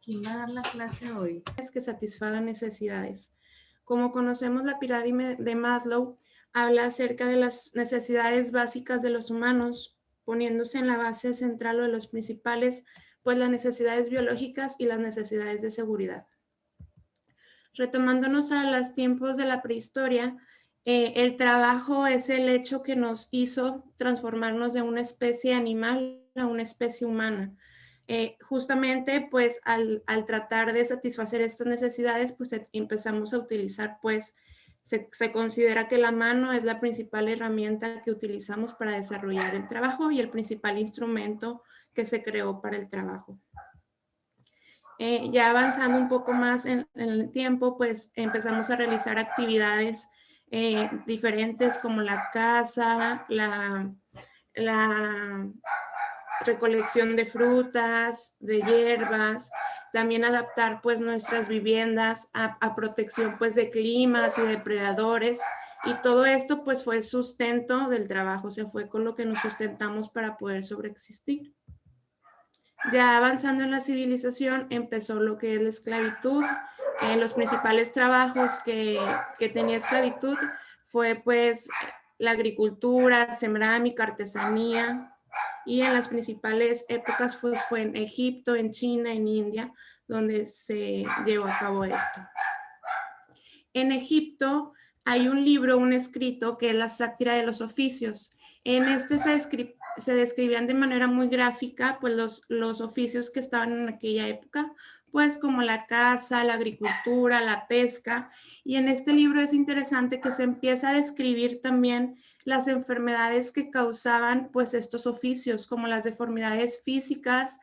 ¿Quién va a dar la clase hoy? Que satisfagan necesidades. Como conocemos, la pirámide de Maslow habla acerca de las necesidades básicas de los humanos, poniéndose en la base central de los principales, pues las necesidades biológicas y las necesidades de seguridad. Retomándonos a los tiempos de la prehistoria, el trabajo es el hecho que nos hizo transformarnos de una especie animal a una especie humana. Justamente pues al tratar de satisfacer estas necesidades, pues empezamos a utilizar, pues se considera que la mano es la principal herramienta que utilizamos para desarrollar el trabajo y el principal instrumento que se creó para el trabajo. Ya avanzando un poco más en el tiempo, pues empezamos a realizar actividades diferentes como la caza, la recolección de frutas, de hierbas, también adaptar pues nuestras viviendas a protección pues de climas y depredadores, y todo esto pues fue el sustento del trabajo, o sea, fue con lo que nos sustentamos para poder sobreexistir. Ya avanzando en la civilización empezó lo que es la esclavitud. Los principales trabajos que tenía esclavitud fue pues la agricultura, cerámica, artesanía, y en las principales épocas pues fue en Egipto, en China, en India, donde se llevó a cabo esto. En Egipto hay un libro, un escrito, que es la sátira de los oficios. En este se describían de manera muy gráfica pues los oficios que estaban en aquella época, pues como la caza, la agricultura, la pesca. Y en este libro es interesante que se empieza a describir también las enfermedades que causaban pues estos oficios, como las deformidades físicas,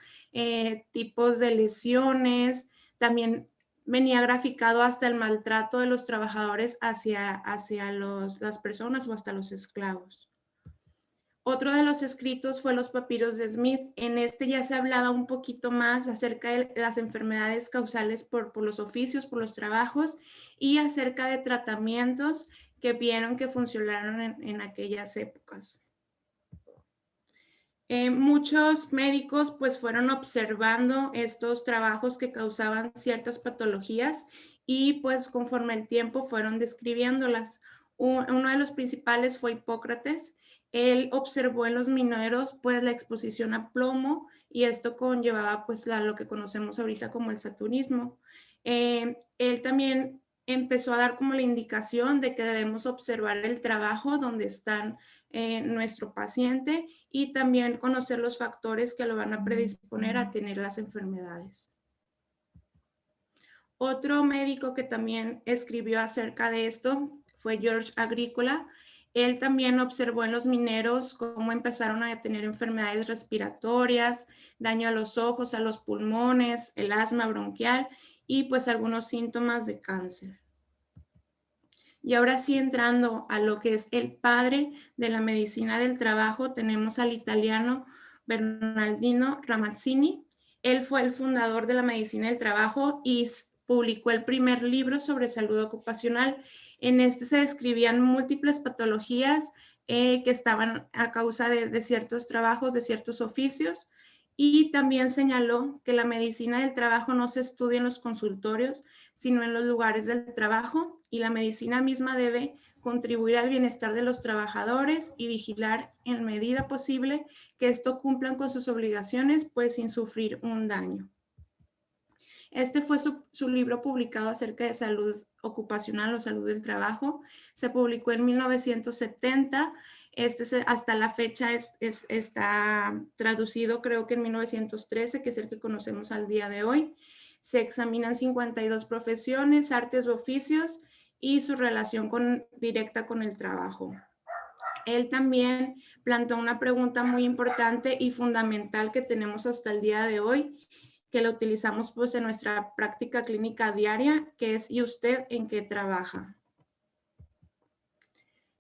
tipos de lesiones, también venía graficado hasta el maltrato de los trabajadores hacia las personas o hasta los esclavos. Otro de los escritos fue los papiros de Smith. En este ya se hablaba un poquito más acerca de las enfermedades causales por los oficios, por los trabajos, y acerca de tratamientos que vieron que funcionaron en aquellas épocas. Muchos médicos pues fueron observando estos trabajos que causaban ciertas patologías y pues conforme el tiempo fueron describiéndolas. Uno de los principales fue Hipócrates. Él observó en los mineros pues la exposición a plomo, y esto conllevaba pues lo que conocemos ahorita como el saturnismo. Él también empezó a dar como la indicación de que debemos observar el trabajo donde están nuestro paciente, y también conocer los factores que lo van a predisponer a tener las enfermedades. Otro médico que también escribió acerca de esto fue George Agricola. Él también observó en los mineros cómo empezaron a tener enfermedades respiratorias, daño a los ojos, a los pulmones, el asma bronquial y pues algunos síntomas de cáncer. Y ahora sí, entrando a lo que es el padre de la medicina del trabajo, tenemos al italiano Bernardino Ramazzini. Él fue el fundador de la medicina del trabajo y publicó el primer libro sobre salud ocupacional. En este se describían múltiples patologías que estaban a causa de ciertos trabajos, de ciertos oficios, y también señaló que la medicina del trabajo no se estudia en los consultorios, sino en los lugares del trabajo, y la medicina misma debe contribuir al bienestar de los trabajadores y vigilar en medida posible que esto cumplan con sus obligaciones, pues sin sufrir un daño. Este fue su libro publicado acerca de salud ocupacional o salud del trabajo. Se publicó en 1970. Hasta la fecha está traducido, creo que en 1913, que es el que conocemos al día de hoy. Se examinan 52 profesiones, artes o oficios y su relación directa con el trabajo. Él también plantó una pregunta muy importante y fundamental que tenemos hasta el día de hoy, que lo utilizamos pues en nuestra práctica clínica diaria, que es: ¿y usted en qué trabaja?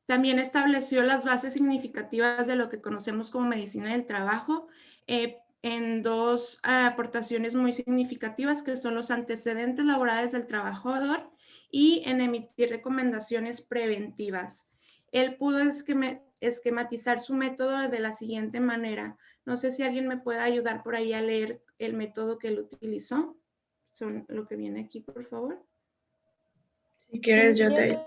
También estableció las bases significativas de lo que conocemos como medicina del trabajo, en dos aportaciones muy significativas, que son los antecedentes laborales del trabajador y en emitir recomendaciones preventivas. Él pudo esquematizar su método de la siguiente manera. No sé si alguien me puede ayudar por ahí a leer el método que él utilizó. son lo que viene aquí, por favor. Si quieres, yo te...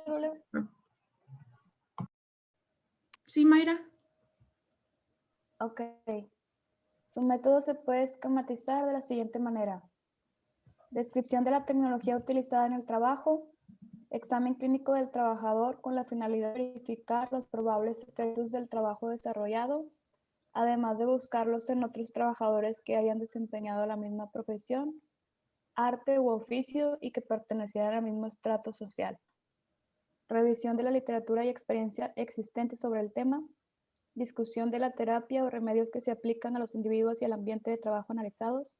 Sí, Mayra. Ok. Su método se puede esquematizar de la siguiente manera. Descripción de la tecnología utilizada en el trabajo. Examen clínico del trabajador con la finalidad de verificar los probables efectos del trabajo desarrollado, además de buscarlos en otros trabajadores que hayan desempeñado la misma profesión, arte u oficio y que pertenecieran al mismo estrato social. Revisión de la literatura y experiencia existente sobre el tema. Discusión de la terapia o remedios que se aplican a los individuos y al ambiente de trabajo analizados.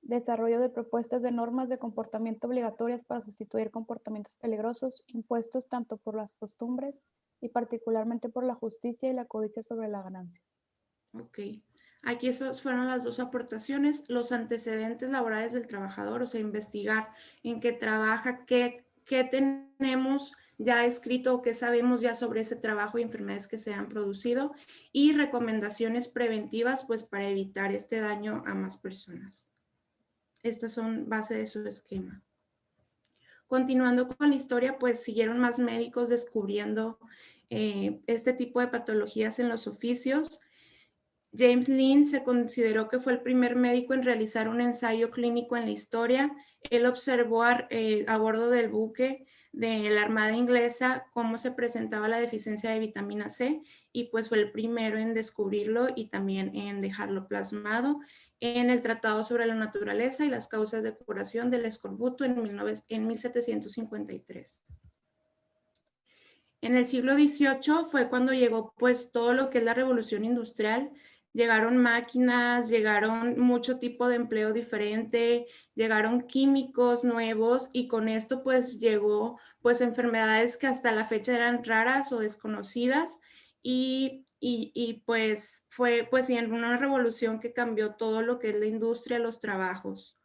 Desarrollo de propuestas de normas de comportamiento obligatorias para sustituir comportamientos peligrosos impuestos tanto por las costumbres y particularmente por la justicia y la codicia sobre la ganancia. Ok. Aquí esas fueron las dos aportaciones. Los antecedentes laborales del trabajador, o sea, investigar en qué trabaja, qué tenemos ya escrito o qué sabemos ya sobre ese trabajo y enfermedades que se han producido, y recomendaciones preventivas, pues, para evitar este daño a más personas. Estas son base de su esquema. Continuando con la historia, pues siguieron más médicos descubriendo este tipo de patologías en los oficios. James Lind se consideró que fue el primer médico en realizar un ensayo clínico en la historia. Él observó a bordo del buque de la Armada Inglesa cómo se presentaba la deficiencia de vitamina C, y pues fue el primero en descubrirlo y también en dejarlo plasmado en el Tratado sobre la Naturaleza y las Causas de Curación del Escorbuto en 1753. En el siglo XVIII fue cuando llegó pues todo lo que es la revolución industrial. Llegaron máquinas, llegaron mucho tipo de empleo diferente, llegaron químicos nuevos, y con esto pues llegó pues enfermedades que hasta la fecha eran raras o desconocidas, y pues fue pues en una revolución que cambió todo lo que es la industria, los trabajos.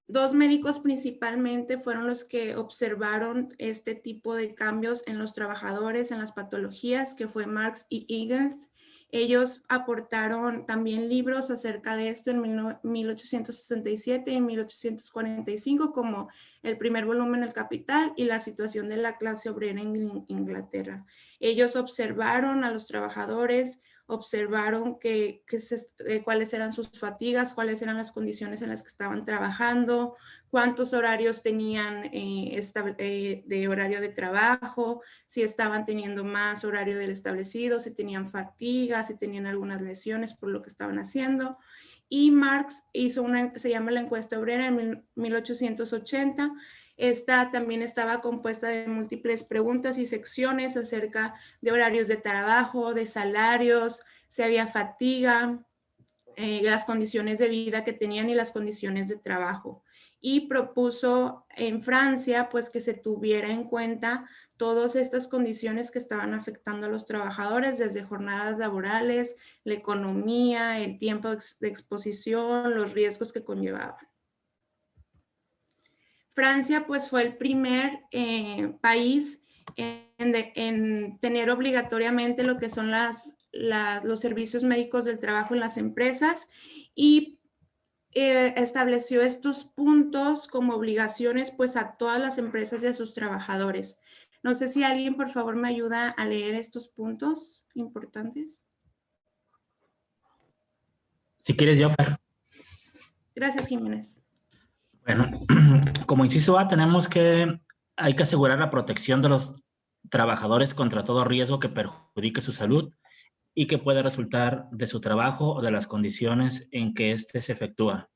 Dos médicos principalmente fueron los que observaron este tipo de cambios en los trabajadores, en las patologías, que fue Marx y Engels. Ellos aportaron también libros acerca de esto en 1867 y 1845, como el primer volumen, El Capital, y la situación de la clase obrera en Inglaterra. Ellos observaron a los trabajadores, observaron cuáles eran sus fatigas, cuáles eran las condiciones en las que estaban trabajando, cuántos horarios tenían de horario de trabajo, si estaban teniendo más horario del establecido, si tenían fatiga, si tenían algunas lesiones por lo que estaban haciendo. Y Marx hizo se llama la encuesta obrera en 1880. Esta también estaba compuesta de múltiples preguntas y secciones acerca de horarios de trabajo, de salarios, si había fatiga, las condiciones de vida que tenían y las condiciones de trabajo. Y propuso en Francia pues que se tuviera en cuenta todas estas condiciones que estaban afectando a los trabajadores, desde jornadas laborales, la economía, el tiempo de exposición, los riesgos que conllevaban. Francia pues fue el primer país en tener obligatoriamente lo que son los servicios médicos del trabajo en las empresas, y estableció estos puntos como obligaciones pues a todas las empresas y a sus trabajadores. No sé si alguien por favor me ayuda a leer estos puntos importantes. Si quieres yo, Fer. Gracias, Jiménez. Bueno, como inciso A hay que asegurar la protección de los trabajadores contra todo riesgo que perjudique su salud y que pueda resultar de su trabajo o de las condiciones en que éste se efectúa.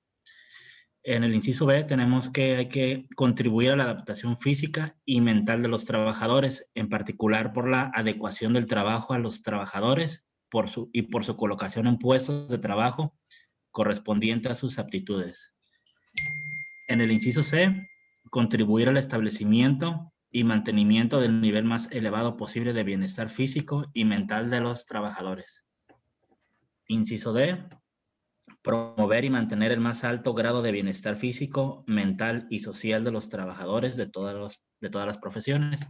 En el inciso B tenemos que hay que contribuir a la adaptación física y mental de los trabajadores, en particular por la adecuación del trabajo a los trabajadores por su colocación en puestos de trabajo correspondiente a sus aptitudes. En el inciso C, contribuir al establecimiento y mantenimiento del nivel más elevado posible de bienestar físico y mental de los trabajadores. Inciso D, promover y mantener el más alto grado de bienestar físico, mental y social de los trabajadores de todas las profesiones.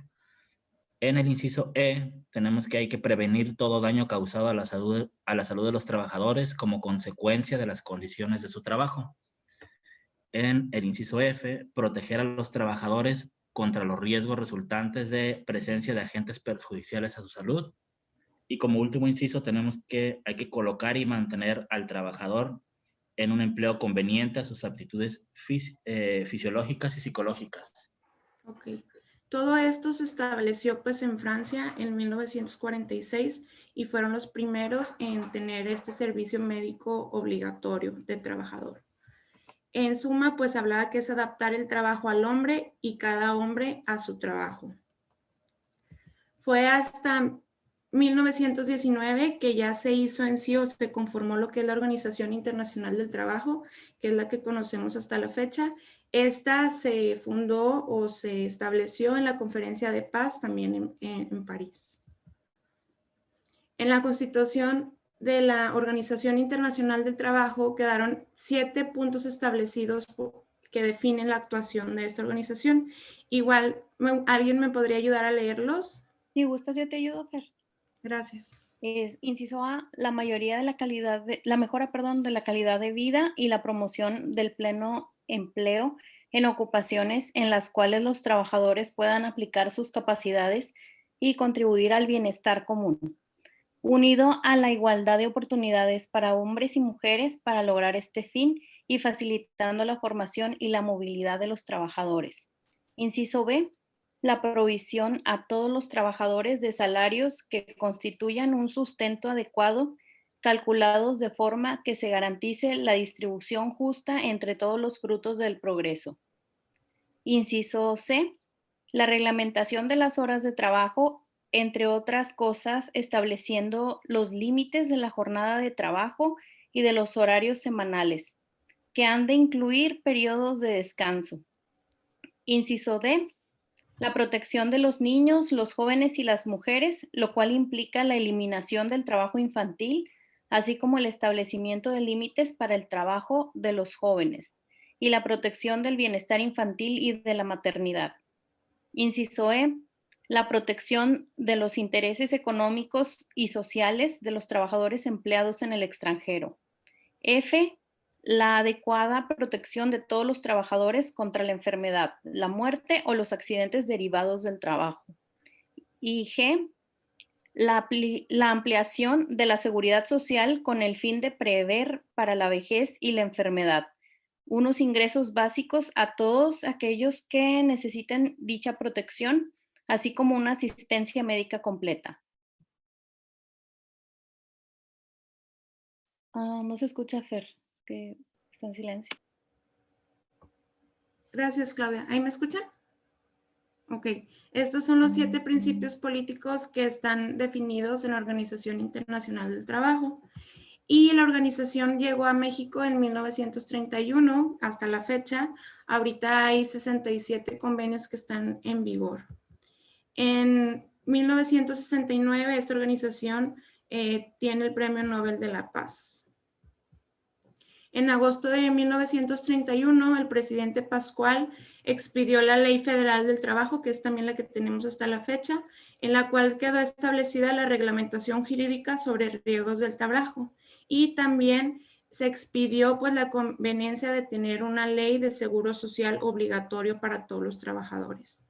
En el inciso E, tenemos que hay que prevenir todo daño causado a la salud de los trabajadores como consecuencia de las condiciones de su trabajo. en el inciso F, proteger a los trabajadores contra los riesgos resultantes de presencia de agentes perjudiciales a su salud. Y como último inciso tenemos que hay que colocar y mantener al trabajador en un empleo conveniente a sus aptitudes fisiológicas y psicológicas. Ok. Todo esto se estableció pues en Francia en 1946 y fueron los primeros en tener este servicio médico obligatorio del trabajador. En suma, pues hablaba que es adaptar el trabajo al hombre y cada hombre a su trabajo. Fue hasta 1919 que ya se hizo en sí o se conformó lo que es la Organización Internacional del Trabajo, que es la que conocemos hasta la fecha. Esta se fundó o se estableció en la Conferencia de Paz también en París. En la Constitución de la Organización Internacional del Trabajo quedaron 7 puntos establecidos que definen la actuación de esta organización. Igual, ¿alguien me podría ayudar a leerlos? Si gustas, yo te ayudo, Fer. Gracias. Es, inciso A, la mejora, de la calidad de vida y la promoción del pleno empleo en ocupaciones en las cuales los trabajadores puedan aplicar sus capacidades y contribuir al bienestar común, unido a la igualdad de oportunidades para hombres y mujeres para lograr este fin y facilitando la formación y la movilidad de los trabajadores. Inciso B, la provisión a todos los trabajadores de salarios que constituyan un sustento adecuado, calculados de forma que se garantice la distribución justa entre todos los frutos del progreso. Inciso C, la reglamentación de las horas de trabajo, entre otras cosas, estableciendo los límites de la jornada de trabajo y de los horarios semanales, que han de incluir periodos de descanso. Inciso D, la protección de los niños, los jóvenes y las mujeres, lo cual implica la eliminación del trabajo infantil, así como el establecimiento de límites para el trabajo de los jóvenes y la protección del bienestar infantil y de la maternidad. Inciso E, la protección de los intereses económicos y sociales de los trabajadores empleados en el extranjero. F, la adecuada protección de todos los trabajadores contra la enfermedad, la muerte o los accidentes derivados del trabajo. Y G, la ampliación de la seguridad social con el fin de prever para la vejez y la enfermedad unos ingresos básicos a todos aquellos que necesiten dicha protección, así como una asistencia médica completa. No se escucha, Fer, que está en silencio. Gracias, Claudia. ¿Ahí me escuchan? Ok. Estos son los 7 principios políticos que están definidos en la Organización Internacional del Trabajo. Y la organización llegó a México en 1931 hasta la fecha. Ahorita hay 67 convenios que están en vigor. En 1969 esta organización tiene el Premio Nobel de la Paz. En agosto de 1931 el presidente Pascual expidió la Ley Federal del Trabajo, que es también la que tenemos hasta la fecha, en la cual quedó establecida la reglamentación jurídica sobre riesgos del trabajo. Y también se expidió pues la conveniencia de tener una ley de seguro social obligatorio para todos los trabajadores.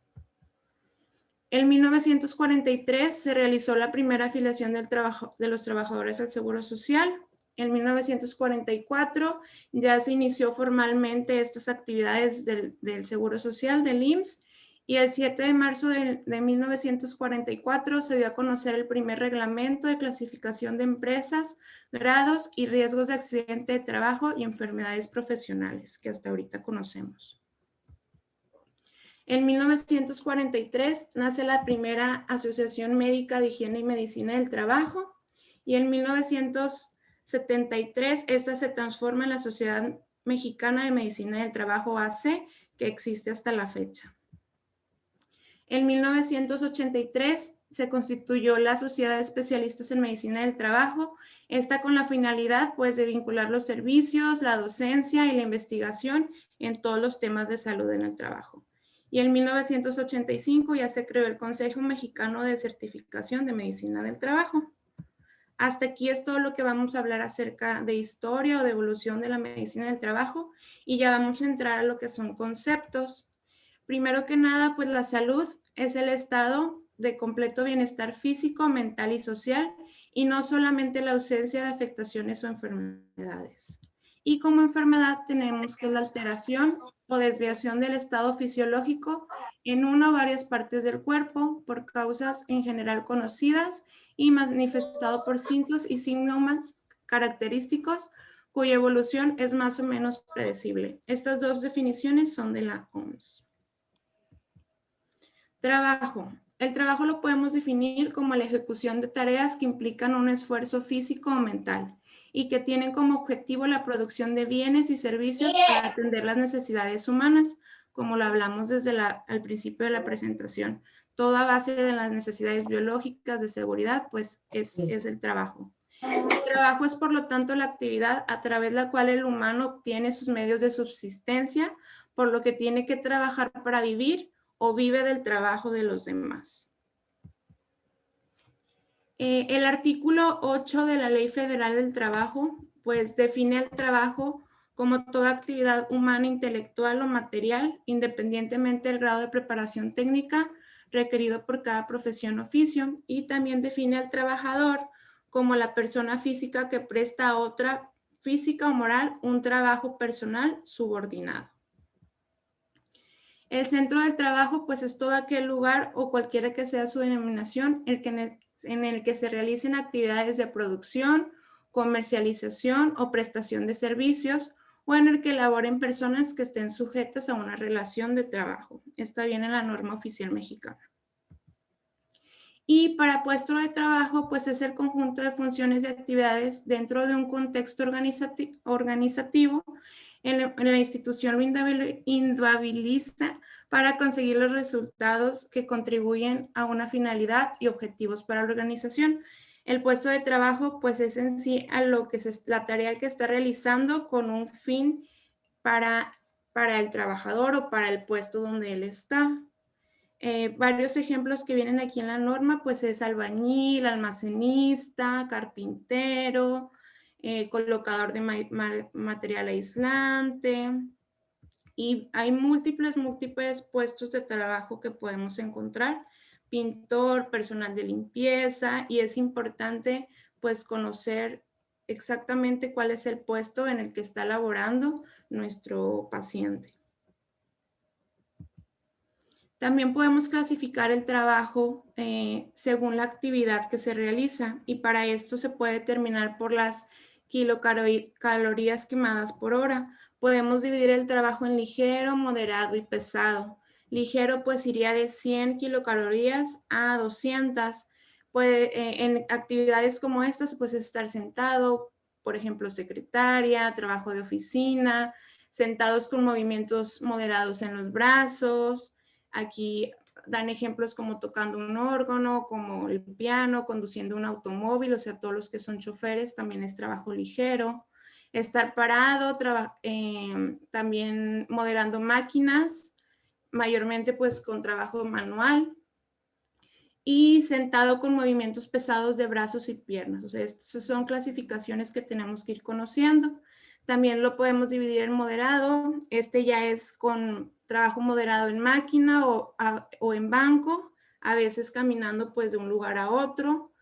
En 1943 se realizó la primera afiliación de los trabajadores al Seguro Social. En 1944 ya se inició formalmente estas actividades del Seguro Social, del IMSS, y el 7 de marzo de 1944 se dio a conocer el primer reglamento de clasificación de empresas, grados y riesgos de accidente de trabajo y enfermedades profesionales, que hasta ahorita conocemos. En 1943 nace la primera Asociación Médica de Higiene y Medicina del Trabajo, y en 1973 esta se transforma en la Sociedad Mexicana de Medicina del Trabajo AC, que existe hasta la fecha. En 1983 se constituyó la Sociedad de Especialistas en Medicina del Trabajo, esta con la finalidad pues de vincular los servicios, la docencia y la investigación en todos los temas de salud en el trabajo. Y en 1985 ya se creó el Consejo Mexicano de Certificación de Medicina del Trabajo. Hasta aquí es todo lo que vamos a hablar acerca de historia o de evolución de la medicina del trabajo y ya vamos a entrar a lo que son conceptos. Primero que nada, pues la salud es el estado de completo bienestar físico, mental y social y no solamente la ausencia de afectaciones o enfermedades. Y como enfermedad tenemos que es la alteración o desviación del estado fisiológico en una o varias partes del cuerpo por causas en general conocidas y manifestado por síntomas y síntomas característicos cuya evolución es más o menos predecible. Estas dos definiciones son de la OMS. Trabajo. El trabajo lo podemos definir como la ejecución de tareas que implican un esfuerzo físico o mental y que tienen como objetivo la producción de bienes y servicios para atender las necesidades humanas, como lo hablamos desde al principio de la presentación. Toda base de las necesidades biológicas de seguridad, pues es el trabajo. El trabajo es, por lo tanto, la actividad a través de la cual el humano obtiene sus medios de subsistencia, por lo que tiene que trabajar para vivir o vive del trabajo de los demás. El artículo 8 de la Ley Federal del Trabajo, pues define el trabajo como toda actividad humana, intelectual o material, independientemente del grado de preparación técnica requerido por cada profesión o oficio, y también define al trabajador como la persona física que presta a otra física o moral un trabajo personal subordinado. El centro del trabajo, pues, es todo aquel lugar o cualquiera que sea su denominación en el que se realicen actividades de producción, comercialización o prestación de servicios, o en el que laboren personas que estén sujetas a una relación de trabajo. Está bien en la norma oficial mexicana. Y para puesto de trabajo, pues es el conjunto de funciones y actividades dentro de un contexto organizativo en la institución lo individualiza para conseguir los resultados que contribuyen a una finalidad y objetivos para la organización. El puesto de trabajo, pues es en sí a lo que la tarea que está realizando con un fin para el trabajador o para el puesto donde él está. Varios ejemplos que vienen aquí en la norma, pues es albañil, almacenista, carpintero, colocador de material aislante, y hay múltiples puestos de trabajo que podemos encontrar, pintor, personal de limpieza, y es importante pues conocer exactamente cuál es el puesto en el que está laborando nuestro paciente. También podemos clasificar el trabajo según la actividad que se realiza, y para esto se puede determinar por las kilocalorías quemadas por hora. Podemos dividir el trabajo en ligero, moderado y pesado. Ligero pues iría de 100 kilocalorías a 200. En actividades como estas pues estar sentado, por ejemplo secretaria, trabajo de oficina, sentados con movimientos moderados en los brazos. Aquí dan ejemplos como tocando un órgano, como el piano, conduciendo un automóvil, o sea, todos los que son choferes también es trabajo ligero. Estar parado, también moderando máquinas, mayormente pues con trabajo manual. Y sentado con movimientos pesados de brazos y piernas. O sea, estas son clasificaciones que tenemos que ir conociendo. También lo podemos dividir en moderado. Este ya es con trabajo moderado en máquina o en banco, a veces caminando pues de un lugar a otro,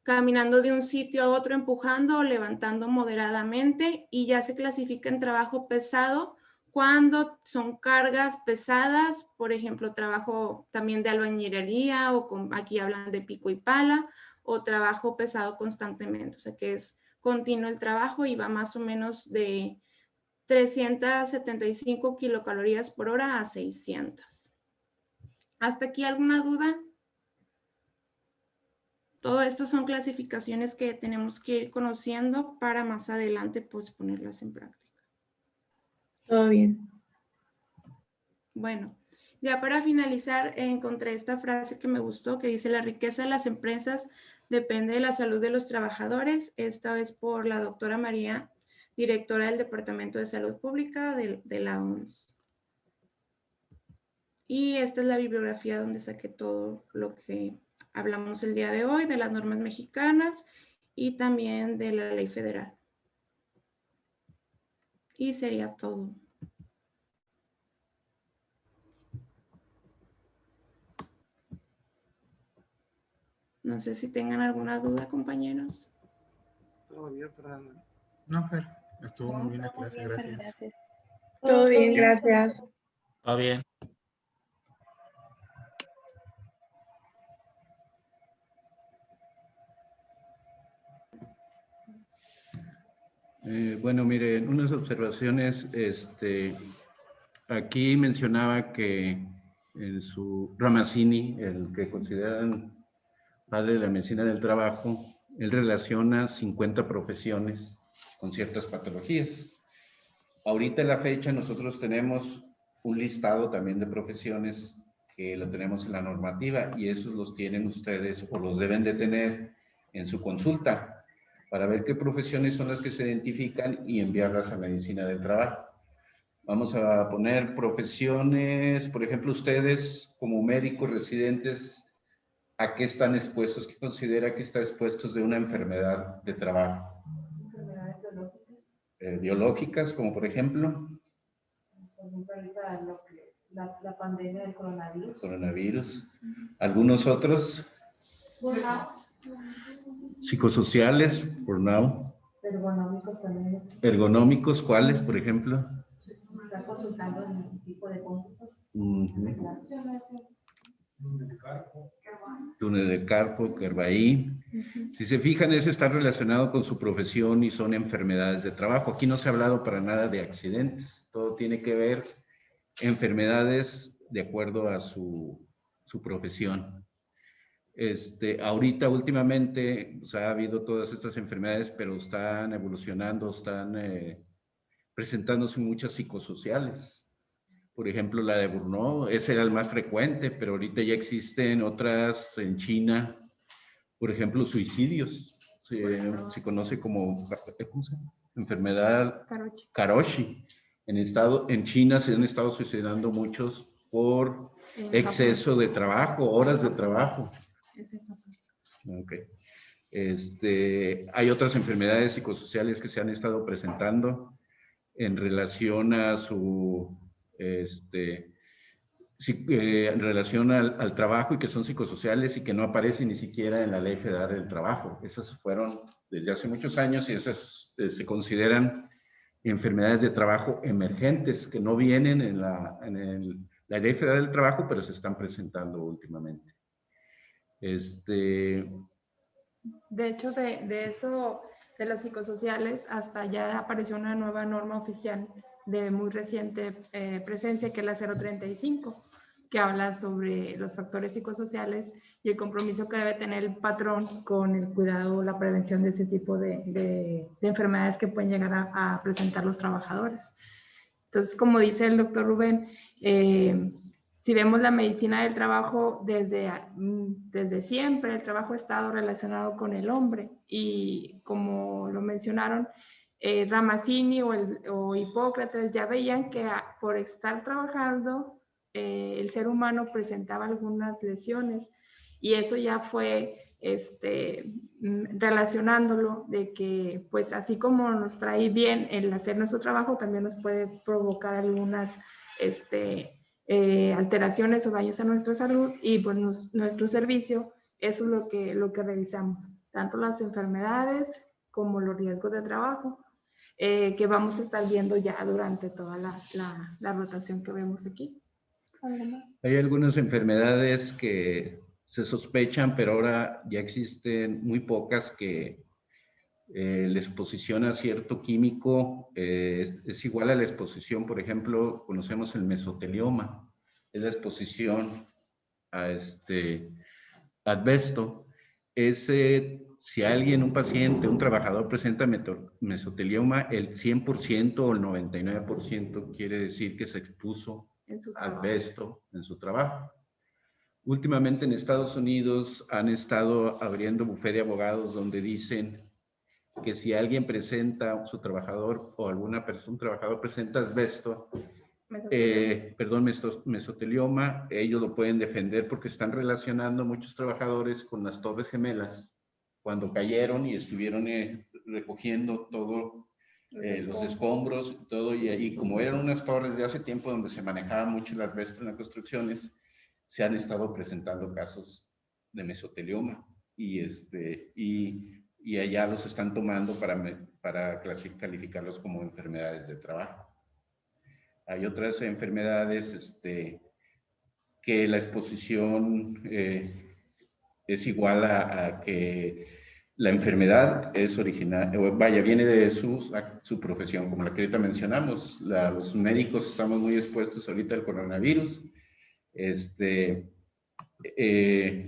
caminando de un sitio a otro, empujando o levantando moderadamente, y ya se clasifica en trabajo pesado cuando son cargas pesadas, por ejemplo, trabajo también de albañilería, o aquí hablan de pico y pala, o trabajo pesado constantemente, o sea que es continuo el trabajo y va más o menos de 375 kilocalorías por hora a 600. ¿Hasta aquí alguna duda? Todo esto son clasificaciones que tenemos que ir conociendo para más adelante pues ponerlas en práctica. Todo bien. Bueno, ya para finalizar encontré esta frase que me gustó que dice: la riqueza de las empresas depende de la salud de los trabajadores. Esta es por la doctora María, directora del Departamento de Salud Pública de la OMS. Y esta es la bibliografía donde saqué todo lo que hablamos el día de hoy de las normas mexicanas y también de la ley federal. Y sería todo. No sé si tengan alguna duda, compañeros. Todo bien, Fernando. No, Fer, estuvo muy bien la Todo clase, bien, Fer, gracias. gracias. Todo bien, Fer. gracias. Todo bien. Bueno, miren, unas observaciones, aquí mencionaba que en su Ramazzini, el que consideran padre de la medicina del trabajo, él relaciona 50 profesiones con ciertas patologías. Ahorita en la fecha nosotros tenemos un listado también de profesiones que lo tenemos en la normativa y esos los tienen ustedes o los deben de tener en su consulta para ver qué profesiones son las que se identifican y enviarlas a medicina del trabajo. Vamos a poner profesiones, por ejemplo, ustedes como médicos residentes, ¿a qué están expuestos? ¿Qué considera que está expuestos de una enfermedad de trabajo? Enfermedades biológicas. Biológicas, como por ejemplo. Por ejemplo, ahorita la pandemia del coronavirus. Coronavirus. ¿Algunos otros? Burnout. Psicosociales, burnout. Ergonómicos también. Ergonómicos, ¿cuáles, por ejemplo? Está consultando el tipo de cómputos. Túnel de carpo, Kervaí. Si se fijan, ese está relacionado con su profesión y son enfermedades de trabajo. Aquí no se ha hablado para nada de accidentes. Todo tiene que ver enfermedades de acuerdo a su profesión. Ahorita, últimamente, pues, ha habido todas estas enfermedades, pero están evolucionando, están presentándose muchas psicosociales. Por ejemplo, la de Burnout, ese era el más frecuente, pero ahorita ya existen otras en China. Por ejemplo, suicidios. Se conoce como, ¿cómo se llama? Enfermedad Karoshi. En China se han estado suicidando muchos por exceso de trabajo, horas de trabajo. Okay. Hay otras enfermedades psicosociales que se han estado presentando en relación a su, en relación al trabajo y que son psicosociales y que no aparecen ni siquiera en la Ley Federal del Trabajo. Esas fueron desde hace muchos años y esas se consideran enfermedades de trabajo emergentes que no vienen en la Ley Federal del Trabajo, pero se están presentando últimamente. De hecho, de eso, de los psicosociales, hasta ya apareció una nueva norma oficial de muy reciente presencia, que es la 035, que habla sobre los factores psicosociales y el compromiso que debe tener el patrón con el cuidado, la prevención de ese tipo de enfermedades que pueden llegar a presentar los trabajadores. Entonces, como dice el doctor Rubén, si vemos la medicina del trabajo desde siempre, el trabajo ha estado relacionado con el hombre y como lo mencionaron, Ramazzini o Hipócrates ya veían que por estar trabajando el ser humano presentaba algunas lesiones y eso ya fue relacionándolo de que pues así como nos trae bien el hacer nuestro trabajo, también nos puede provocar algunas alteraciones o daños a nuestra salud y pues nuestro servicio, eso es lo que revisamos, tanto las enfermedades como los riesgos de trabajo que vamos a estar viendo ya durante toda la rotación que vemos aquí. Hay algunas enfermedades que se sospechan, pero ahora ya existen muy pocas que la exposición a cierto químico es igual a la exposición, por ejemplo, conocemos el mesotelioma, es la exposición a asbesto. Si alguien, un paciente, un trabajador presenta mesotelioma, el 100% o el 99% quiere decir que se expuso a asbesto en su trabajo. Últimamente en Estados Unidos han estado abriendo bufete de abogados donde dicen que si alguien presenta, su trabajador o alguna persona, un trabajador presenta asbesto, mesotelioma, ellos lo pueden defender porque están relacionando muchos trabajadores con las Torres Gemelas cuando cayeron y estuvieron recogiendo todo, los escombros y todo, y como eran unas torres de hace tiempo donde se manejaba mucho el asbesto en las construcciones, se han estado presentando casos de mesotelioma y allá los están tomando para calificarlos como enfermedades de trabajo. Hay otras enfermedades que la exposición es igual a que la enfermedad es viene de su profesión, como la que ahorita mencionamos. Los médicos estamos muy expuestos ahorita al coronavirus.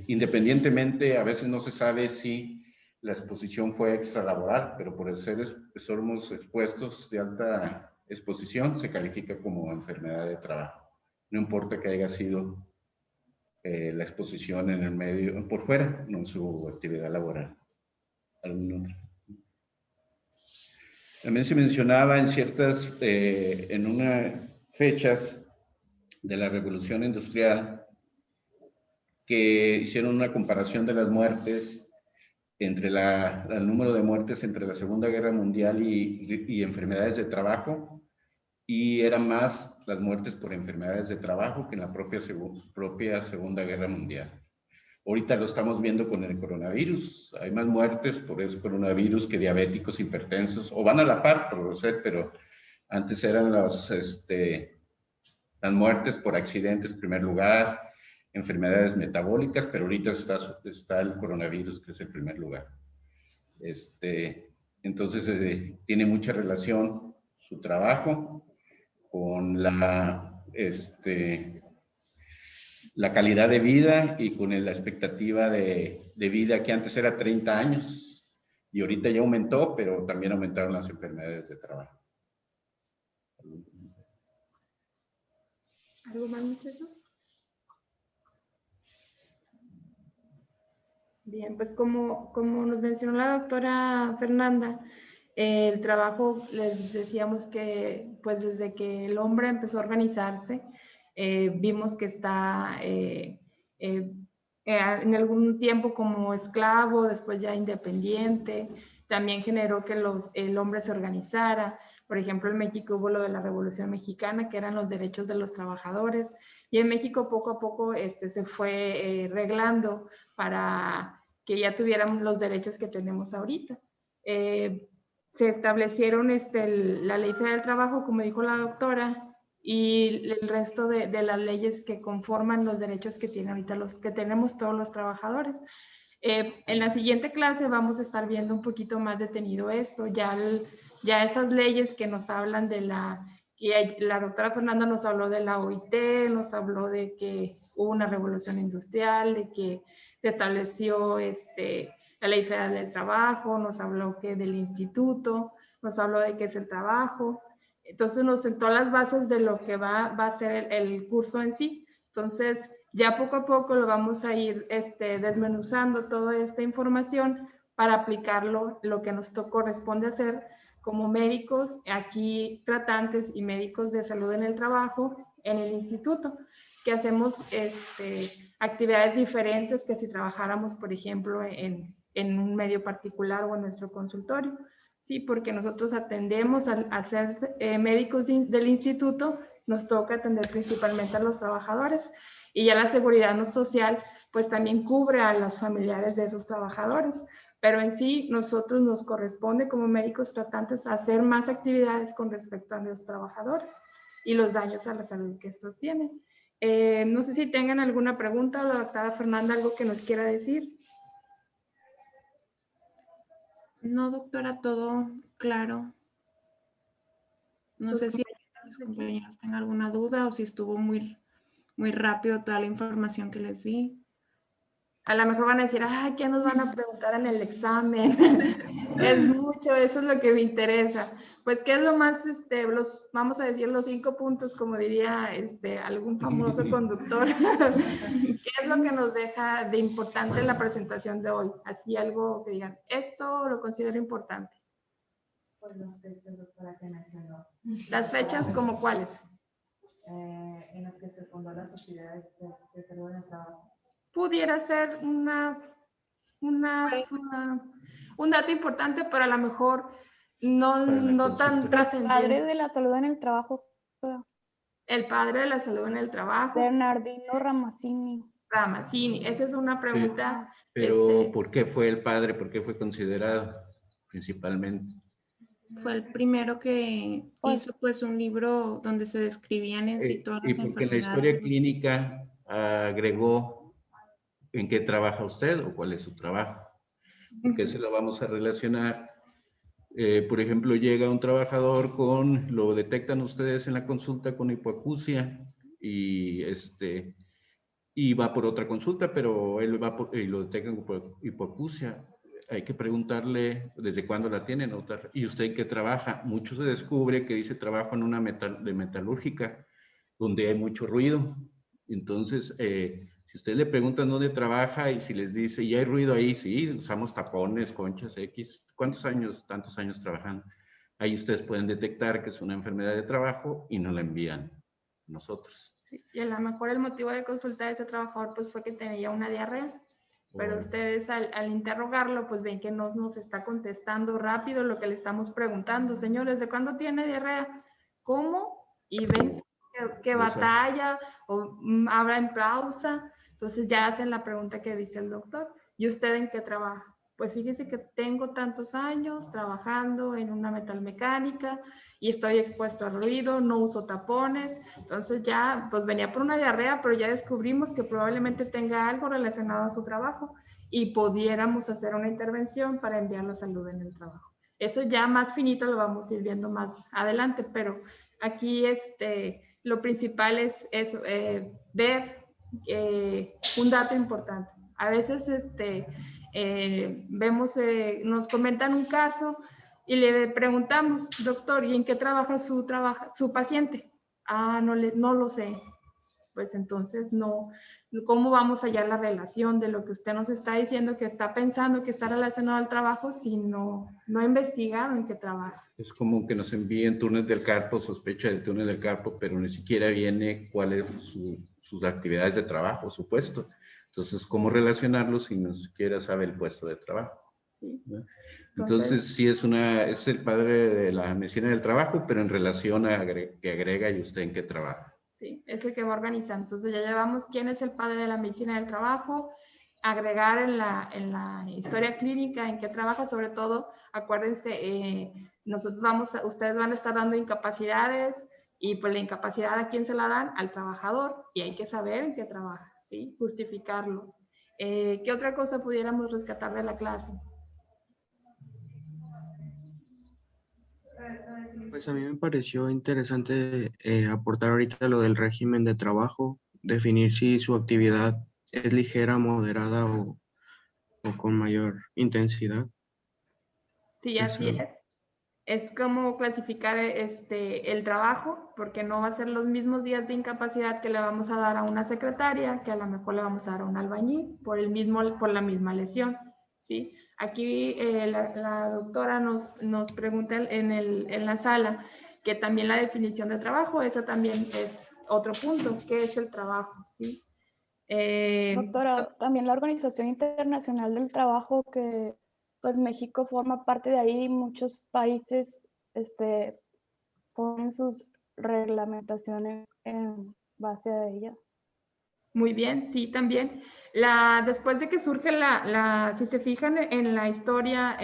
Independientemente, a veces no se sabe si la exposición fue extralaboral, pero por ser somos expuestos de alta exposición, se califica como enfermedad de trabajo. No importa que haya sido la exposición en el medio, por fuera, no en su actividad laboral. ¿Algún otro? También se mencionaba en unas fechas de la Revolución Industrial, que hicieron una comparación de las muertes entre el número de muertes entre la Segunda Guerra Mundial y enfermedades de trabajo, y eran más las muertes por enfermedades de trabajo que en la propia Segunda Guerra Mundial. Ahorita lo estamos viendo con el coronavirus. Hay más muertes por ese coronavirus que diabéticos, hipertensos, o van a la par, por lo sé, pero antes eran las muertes por accidentes en primer lugar, enfermedades metabólicas, pero ahorita está el coronavirus, que es el primer lugar. Entonces, tiene mucha relación su trabajo con la calidad de vida y con la expectativa de vida, que antes era 30 años y ahorita ya aumentó, pero también aumentaron las enfermedades de trabajo. ¿Algo más, muchachos? Bien, pues como nos mencionó la doctora Fernanda, el trabajo, les decíamos que pues desde que el hombre empezó a organizarse, vimos que está en algún tiempo como esclavo, después ya independiente, también generó que el hombre se organizara. Por ejemplo, en México hubo lo de la Revolución Mexicana, que eran los derechos de los trabajadores, y en México poco a poco se fue reglando para que ya tuviéramos los derechos que tenemos ahorita. Se establecieron la Ley Federal del Trabajo, como dijo la doctora, y el resto de las leyes que conforman los derechos que tienen ahorita que tenemos todos los trabajadores. En la siguiente clase vamos a estar viendo un poquito más detenido esto, ya esas leyes que nos hablan la doctora Fernanda nos habló de la OIT, nos habló de que hubo una revolución industrial, de que se estableció la Ley Federal del Trabajo, nos habló del instituto, nos habló de qué es el trabajo. Entonces nos sentó las bases de lo que va a ser el curso en sí. Entonces ya poco a poco lo vamos a ir desmenuzando toda esta información para aplicarlo, lo que nos corresponde hacer como médicos, aquí tratantes y médicos de salud en el trabajo en el instituto, que hacemos actividades diferentes que si trabajáramos, por ejemplo, en un medio particular o en nuestro consultorio. Sí, porque nosotros atendemos, al ser médicos del instituto, nos toca atender principalmente a los trabajadores, y ya la seguridad social pues también cubre a los familiares de esos trabajadores, pero en sí nosotros nos corresponde como médicos tratantes hacer más actividades con respecto a los trabajadores y los daños a la salud que estos tienen. No sé si tengan alguna pregunta, la doctora Fernanda, algo que nos quiera decir. No, doctora, todo claro. No sé si los compañeros tengan alguna duda o si estuvo muy rápido toda la información que les di. A lo mejor van a decir, ¿qué nos van a preguntar en el examen? Es mucho, eso es lo que me interesa. Pues, ¿qué es lo más, vamos a decir los 5 puntos, como diría algún famoso conductor? ¿Qué es lo que nos deja de importante la presentación de hoy? Así algo que digan, esto lo considero importante. Pues las fechas, doctora, que mencionó. ¿Las fechas como cuáles? En las que se fundó la Sociedad de Salud en el Trabajo. Pudiera ser un dato importante, pero a lo mejor no tan Padre trascendente. de la salud en el trabajo, El padre de la salud en el trabajo. Bernardino Ramazzini. Ramazzini, esa es una pregunta. Pero ¿por qué fue el padre? ¿Por qué fue considerado principalmente? Fue el primero que hizo pues un libro donde se describían en sí todas las Y porque en la enfermedades. historia clínica agregó en qué trabaja usted o cuál es su trabajo. Porque se lo vamos a relacionar. Por ejemplo, llega un trabajador lo detectan ustedes en la consulta con hipoacusia y va por otra consulta, pero él va y lo detectan por hipoacusia. Hay que preguntarle desde cuándo la tienen y usted en qué trabaja. Mucho se descubre que dice trabajo en una de metalúrgica donde hay mucho ruido. Entonces, si ustedes le preguntan dónde trabaja y si les dice, ¿y hay ruido ahí? Sí, usamos tapones, conchas, X. ¿Cuántos años? Tantos años trabajando. Ahí ustedes pueden detectar que es una enfermedad de trabajo y nos la envían a nosotros. Sí, y a lo mejor el motivo de consulta de ese trabajador pues fue que tenía una diarrea. Pero ustedes al interrogarlo, pues ven que no nos está contestando rápido lo que le estamos preguntando. Señores, ¿de cuándo tiene diarrea? ¿Cómo? Y ven que batalla o habla en pausa. Entonces ya hacen la pregunta que dice el doctor. ¿Y usted en qué trabaja? Pues fíjese que tengo tantos años trabajando en una metalmecánica y estoy expuesto al ruido, no uso tapones. Entonces ya, pues venía por una diarrea, pero ya descubrimos que probablemente tenga algo relacionado a su trabajo y pudiéramos hacer una intervención para enviarlo a salud en el trabajo. Eso ya más finito lo vamos a ir viendo más adelante, pero aquí lo principal es eso, ver un dato importante. A veces vemos, nos comentan un caso y le preguntamos, doctor, ¿y en qué trabaja su paciente? Ah, no lo sé. Pues entonces ¿cómo vamos a hallar la relación de lo que usted nos está diciendo que está pensando que está relacionado al trabajo si no ha investigado en qué trabaja? Es como que nos envíen túnel del carpo, sospecha del túnel del carpo, pero ni siquiera viene cuáles sus actividades de trabajo, su puesto. Entonces, ¿cómo relacionarlo si no siquiera sabe el puesto de trabajo? Sí. Entonces, sí es el padre de la medicina del trabajo, pero en relación a que agrega y usted en qué trabaja. Sí, es el que va organizando. Entonces ya llevamos quién es el padre de la medicina del trabajo, agregar en la historia clínica en qué trabaja, sobre todo, acuérdense, ustedes van a estar dando incapacidades y pues la incapacidad ¿a quién se la dan? Al trabajador y hay que saber en qué trabaja, ¿sí? Justificarlo. ¿Qué otra cosa pudiéramos rescatar de la clase? Pues a mí me pareció interesante aportar ahorita lo del régimen de trabajo, definir si su actividad es ligera, moderada o con mayor intensidad. Sí, así es. Es como clasificar el trabajo, porque no va a ser los mismos días de incapacidad que le vamos a dar a una secretaria, que a lo mejor le vamos a dar a un albañil por la misma lesión. ¿Sí? Aquí la doctora nos pregunta en la sala que también la definición de trabajo, esa también es otro punto, ¿qué es el trabajo? ¿Sí? Doctora, también la Organización Internacional del Trabajo, que pues México forma parte de ahí, muchos países ponen sus reglamentaciones en base a ella. Muy bien, sí, también. Después de que surge si se fijan en la historia,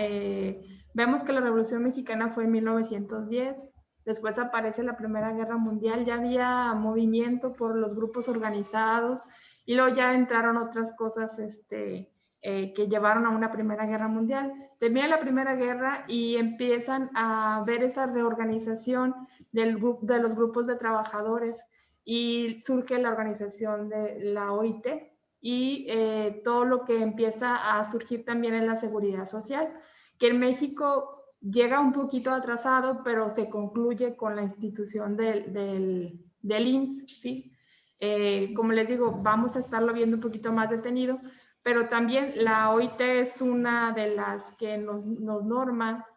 vemos que la Revolución Mexicana fue en 1910, después aparece la Primera Guerra Mundial, ya había movimiento por los grupos organizados y luego ya entraron otras cosas que llevaron a una Primera Guerra Mundial. Termina la Primera Guerra y empiezan a ver esa reorganización de los grupos de trabajadores y surge la organización de la OIT y todo lo que empieza a surgir también en la seguridad social, que en México llega un poquito atrasado, pero se concluye con la institución del IMSS, ¿sí? Como les digo, vamos a estarlo viendo un poquito más detenido, pero también la OIT es una de las que nos norma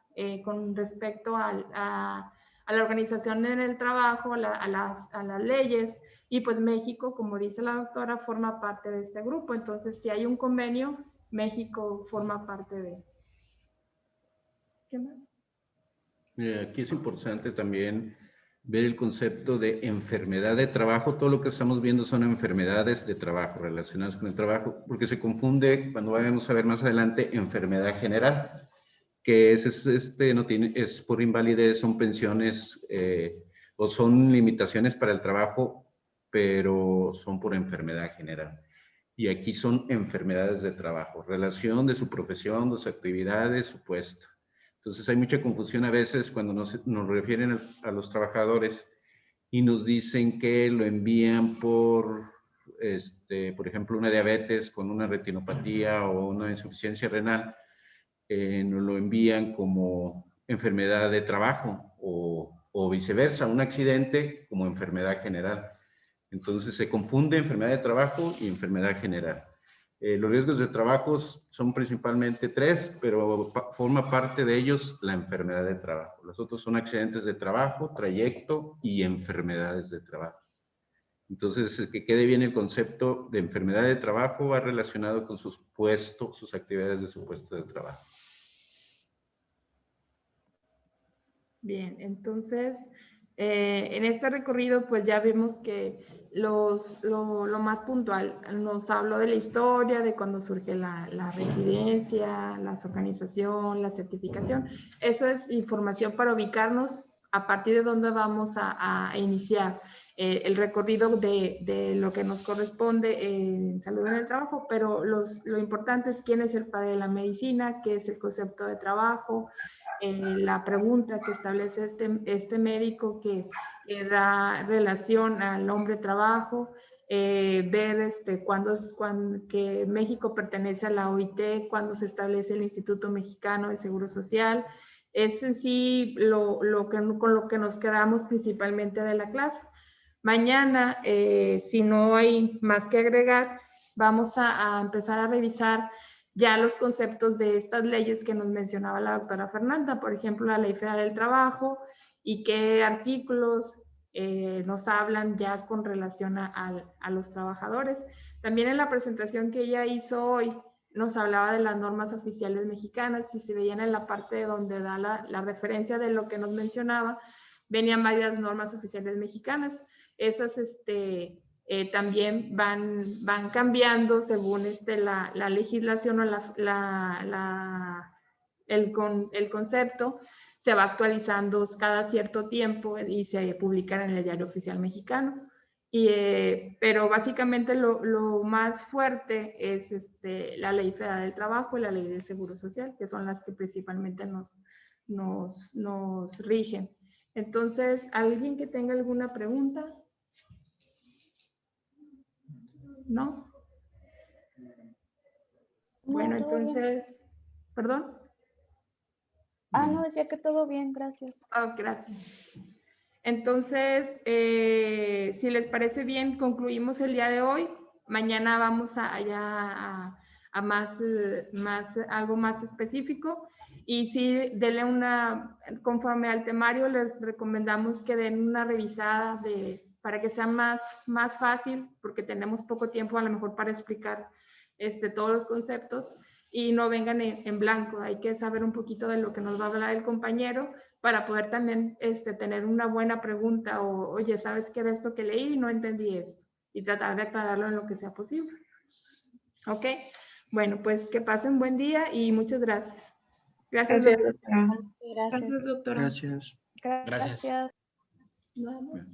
con respecto a la organización en el trabajo, a las leyes, y pues México, como dice la doctora, forma parte de este grupo. Entonces, si hay un convenio, México forma parte de. ¿Qué más? Aquí es importante también ver el concepto de enfermedad de trabajo. Todo lo que estamos viendo son enfermedades de trabajo relacionadas con el trabajo, porque se confunde cuando vayamos a ver más adelante enfermedad general, que es por invalidez, son pensiones o son limitaciones para el trabajo, pero son por enfermedad general. Y aquí son enfermedades de trabajo, relación de su profesión, de sus actividades, su puesto. Entonces hay mucha confusión a veces cuando nos refieren a los trabajadores y nos dicen que lo envían por ejemplo, una diabetes con una retinopatía o una insuficiencia renal, nos lo envían como enfermedad de trabajo o viceversa, un accidente como enfermedad general. Entonces se confunde enfermedad de trabajo y enfermedad general. Los riesgos de trabajo son principalmente 3, pero forma parte de ellos la enfermedad de trabajo. Los otros son accidentes de trabajo, trayecto y enfermedades de trabajo. Entonces, que quede bien el concepto de enfermedad de trabajo va relacionado con sus puestos, sus actividades de su puesto de trabajo. Bien, entonces, en este recorrido, pues ya vemos que lo más puntual, nos habló de la historia, de cuando surge la residencia, la organización, la certificación. Eso es información para ubicarnos a partir de dónde vamos a iniciar el recorrido de lo que nos corresponde en salud en el trabajo, pero lo importante es quién es el padre de la medicina, qué es el concepto de trabajo, la pregunta que establece este médico que da relación al hombre-trabajo, ver que México pertenece a la OIT, cuando se establece el Instituto Mexicano de Seguro Social. Es en sí con lo que nos quedamos principalmente de la clase. Mañana, si no hay más que agregar, vamos a empezar a revisar ya los conceptos de estas leyes que nos mencionaba la doctora Fernanda, por ejemplo, la Ley Federal del Trabajo y qué artículos nos hablan ya con relación a los trabajadores. También en la presentación que ella hizo hoy, nos hablaba de las normas oficiales mexicanas y se veían en la parte donde da la referencia de lo que nos mencionaba, venían varias normas oficiales mexicanas. Esas también van cambiando según la legislación o el concepto, se va actualizando cada cierto tiempo y se publican en el Diario Oficial Mexicano. Pero básicamente lo más fuerte es la Ley Federal del Trabajo y la Ley del Seguro Social, que son las que principalmente nos rigen. Entonces, ¿alguien que tenga alguna pregunta? ¿No? Bueno, entonces, ¿perdón? No, decía que todo bien, gracias. Gracias. Entonces, si les parece bien, concluimos el día de hoy. Mañana vamos a algo más específico. Y sí, conforme al temario, les recomendamos que den una revisada para que sea más fácil, porque tenemos poco tiempo a lo mejor para explicar todos los conceptos y no vengan en blanco. Hay que saber un poquito de lo que nos va a hablar el compañero para poder también tener una buena pregunta o, oye, ¿sabes qué de esto que leí? No entendí esto. Y tratar de aclararlo en lo que sea posible. ¿Ok? Bueno, pues que pasen buen día y muchas gracias. Gracias, doctora. Gracias, doctora. Gracias. Gracias. Gracias.